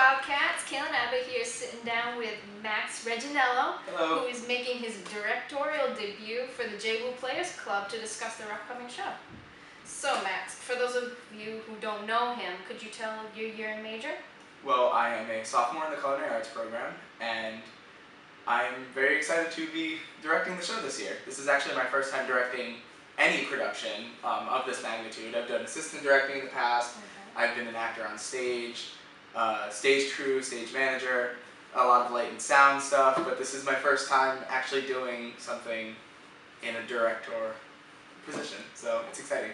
Bobcats. Kaylin Abbott here sitting down with Max Reginello, Hello. who is making his directorial debut for the JWU Players Club to discuss their upcoming show. So Max, for those of you who don't know him, could you tell your year and major? Well, I am a sophomore in the Culinary Arts program, and I'm very excited to be directing the show this year. This is actually my first time directing any production of this magnitude. I've done assistant directing in the past. I've been an actor on stage, stage crew, stage manager, a lot of light and sound stuff, but this is my first time actually doing something in a director position, so it's exciting.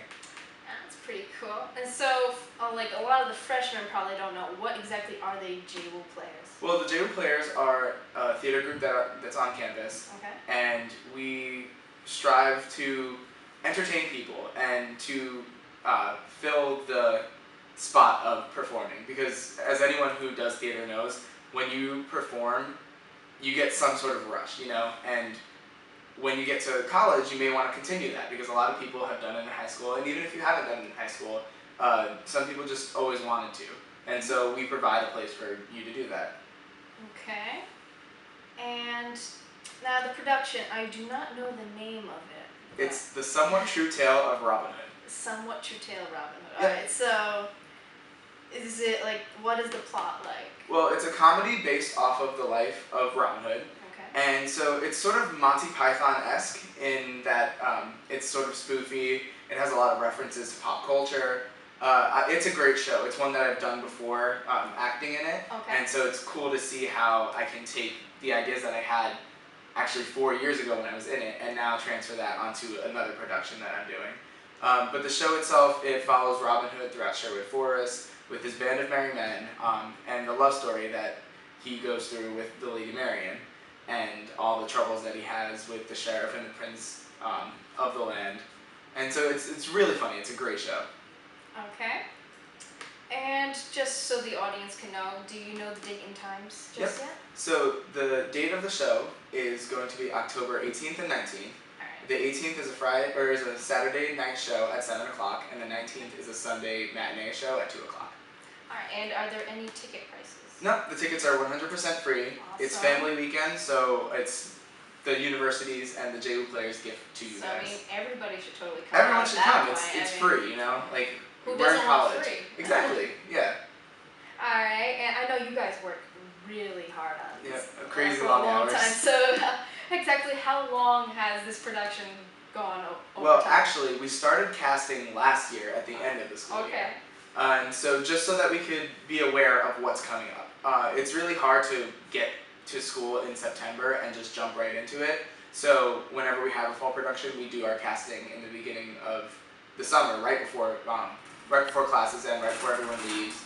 That's pretty cool. And so, like a lot of the freshmen probably don't know, what exactly are they JWU Players? Well, the JWU Players are a theater group that's on campus, and we strive to entertain people and to fill the spot of performing, because as anyone who does theater knows, when you perform, you get some sort of rush, and when you get to college, you may want to continue that, because a lot of people have done it in high school, and even if you haven't done it in high school, some people just always wanted to, and so we provide a place for you to do that. Okay. And now the production, I do not know the name of it. It's The Somewhat True Tale of Robin Hood. Somewhat True Tale of Robin Hood. Yep. Alright, so is it like, what is the plot like? Well, it's a comedy based off of the life of Robin Hood. Okay. And so it's sort of Monty Python-esque in that it's sort of spoofy. It has a lot of references to pop culture. It's a great show. It's one that I've done before, acting in it. Okay. And so it's cool to see how I can take the ideas that I had actually 4 years ago when I was in it, and now transfer that onto another production that I'm doing. But the show itself, it follows Robin Hood throughout Sherwood Forest with his band of merry men, and the love story that he goes through with the Lady Marian, and all the troubles that he has with the sheriff and the prince of the land. And so it's really funny. It's a great show. Okay. And just so the audience can know, do you know the date and times just yet? So the date of the show is going to be October 18th and 19th. Alright. The 18th is a Saturday night show at 7 o'clock, and the 19th is a Sunday matinee show at 2 o'clock. Alright, and are there any ticket prices? No, the tickets are 100% free. Awesome. It's family weekend, so it's the universities and the JWU Players gift to you guys. guys. I mean, everybody should totally come. Everyone should come. It's free, Like, who we're in doesn't want college. free? Exactly, yeah. Alright, and I know you guys work really hard on this. Yeah, crazy for long a long hours. time. So, exactly how long has this production gone over Well, time? actually, we started casting last year at the end of the school year. And so just so that we could be aware of what's coming up. It's really hard to get to school in September and just jump right into it. So whenever we have a fall production, we do our casting in the beginning of the summer, right before classes end, right before everyone leaves,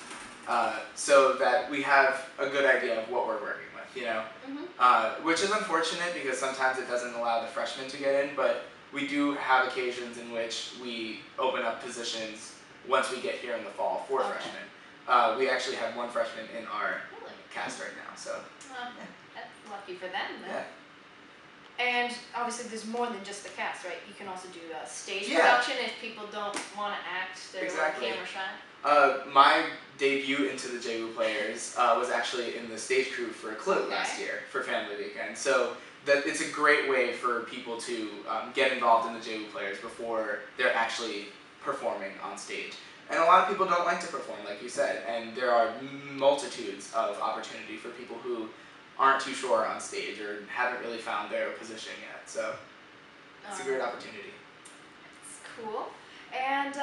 so that we have a good idea of what we're working with, which is unfortunate because sometimes it doesn't allow the freshmen to get in, but we do have occasions in which we open up positions once we get here in the fall for freshmen. We actually have one freshman in our cast right now, so. That's lucky for them, then. Yeah. And obviously there's more than just the cast, right? You can also do a stage Yeah. production if people don't want to act, they're camera shy. My debut into the JWU Players was actually in the stage crew for Clue last year for Family Weekend. So it's a great way for people to get involved in the JWU Players before they're actually performing on stage. And a lot of people don't like to perform, like you said, and there are multitudes of opportunity for people who aren't too sure on stage or haven't really found their position yet. So it's a great opportunity. It's cool. And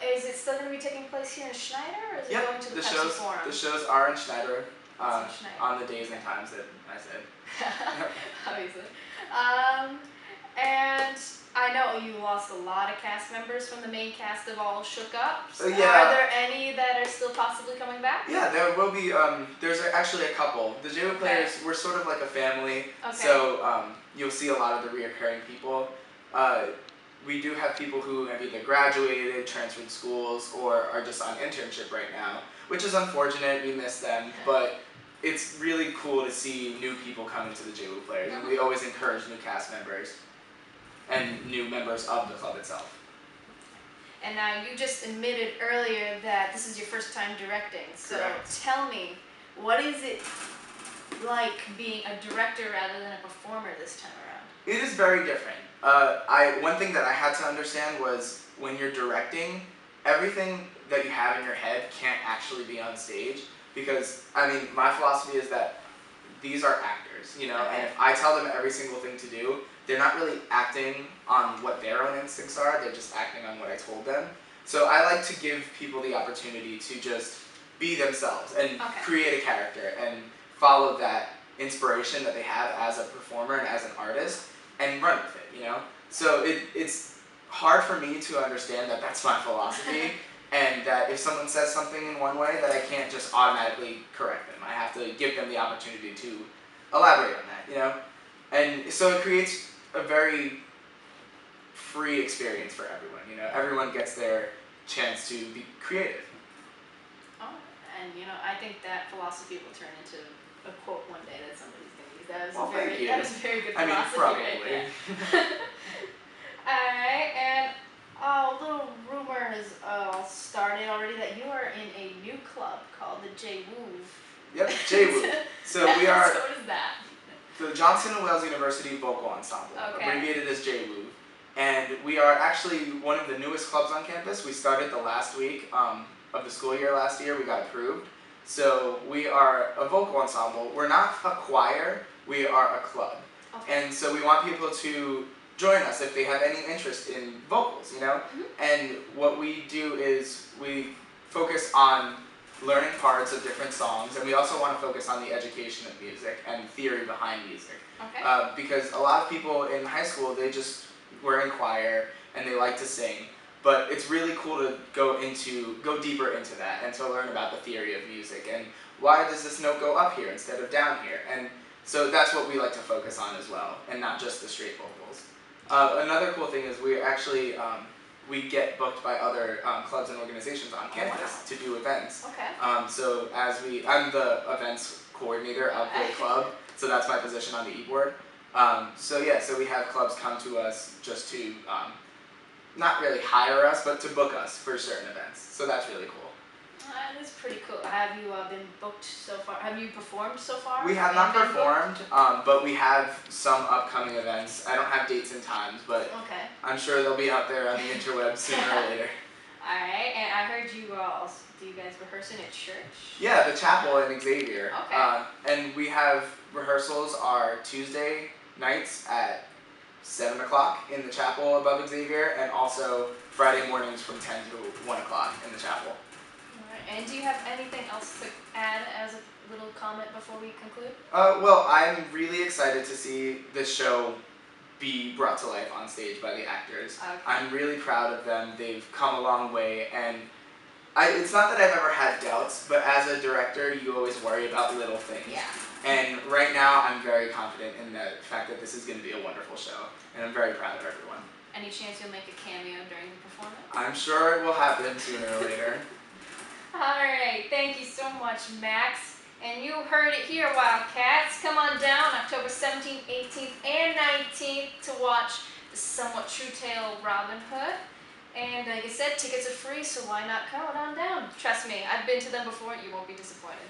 is it still going to be taking place here in Schneider, or is it going to the Pepsi Forum? The shows are in Schneider on the days and times that I said. Obviously. And I know you lost a lot of cast members from the main cast have all shook up. So yeah. Are there any that are still possibly coming back? Yeah, there will be. There's actually a couple. The JWU Players, we're sort of like a family, so you'll see a lot of the reoccurring people. We do have people who have either graduated, transferred schools, or are just on internship right now, which is unfortunate. We miss them, but it's really cool to see new people come into the JWU Players, and we always encourage new cast members and new members of the club itself. And now you just admitted earlier that this is your first time directing. So Correct. tell me, what is it like being a director rather than a performer this time around? It is very different. One thing that I had to understand was when you're directing, everything that you have in your head can't actually be on stage, because my philosophy is that these are actors, and if I tell them every single thing to do, they're not really acting on what their own instincts are, they're just acting on what I told them. So I like to give people the opportunity to just be themselves and create a character and follow that inspiration that they have as a performer and as an artist and run with it, So it's hard for me to understand that that's my philosophy and that if someone says something in one way that I can't just automatically correct them. I have to give them the opportunity to elaborate on that, And so it creates a very free experience for everyone, Everyone gets their chance to be creative. Oh, and I think that philosophy will turn into a quote one day that somebody's going to use. That is a very good philosophy probably. Right there. Alright, and little rumors started already that you are in a new club called the JWU. Yep, JWU. So we are So what is that? the Johnson & Wales University Vocal Ensemble, abbreviated as JWU. And we are actually one of the newest clubs on campus. We started the last week of the school year last year. We got approved. So we are a vocal ensemble. We're not a choir, we are a club. And so we want people to join us if they have any interest in vocals, And what we do is we focus on learning parts of different songs, and we also want to focus on the education of music and theory behind music. Because a lot of people in high school, they just were in choir and they like to sing, but it's really cool to go deeper into that and to learn about the theory of music and why does this note go up here instead of down here. And so that's what we like to focus on as well, and not just the straight vocals. Another cool thing is we actually we get booked by other clubs and organizations on campus to do events. So I'm the events coordinator of the club, so that's my position on the e-board. So we have clubs come to us just to not really hire us, but to book us for certain events. So that's really cool. That is pretty cool. Have you been booked so far? Have you performed so far? We have not performed, but we have some upcoming events. I don't have dates and times, but I'm sure they'll be out there on the interwebs sooner or later. Alright, and I heard you do you guys rehearsing at church? Yeah, the chapel in Xavier. And we have rehearsals are Tuesday nights at 7 o'clock in the chapel above Xavier, and also Friday mornings from 10 to 1 o'clock in the chapel. And do you have anything else to add as a little comment before we conclude? Well, I'm really excited to see this show be brought to life on stage by the actors. I'm really proud of them. They've come a long way, and it's not that I've ever had doubts, but as a director, you always worry about little things. And right now, I'm very confident in the fact that this is going to be a wonderful show, and I'm very proud of everyone. Any chance you'll make a cameo during the performance? I'm sure it will happen sooner or later. Alright, thank you so much, Max. And you heard it here, Wildcats. Come on down October 17th, 18th, and 19th to watch the somewhat true tale of Robin Hood. And like I said, tickets are free, so why not come on down? Trust me, I've been to them before, you won't be disappointed.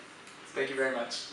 Thank you very much.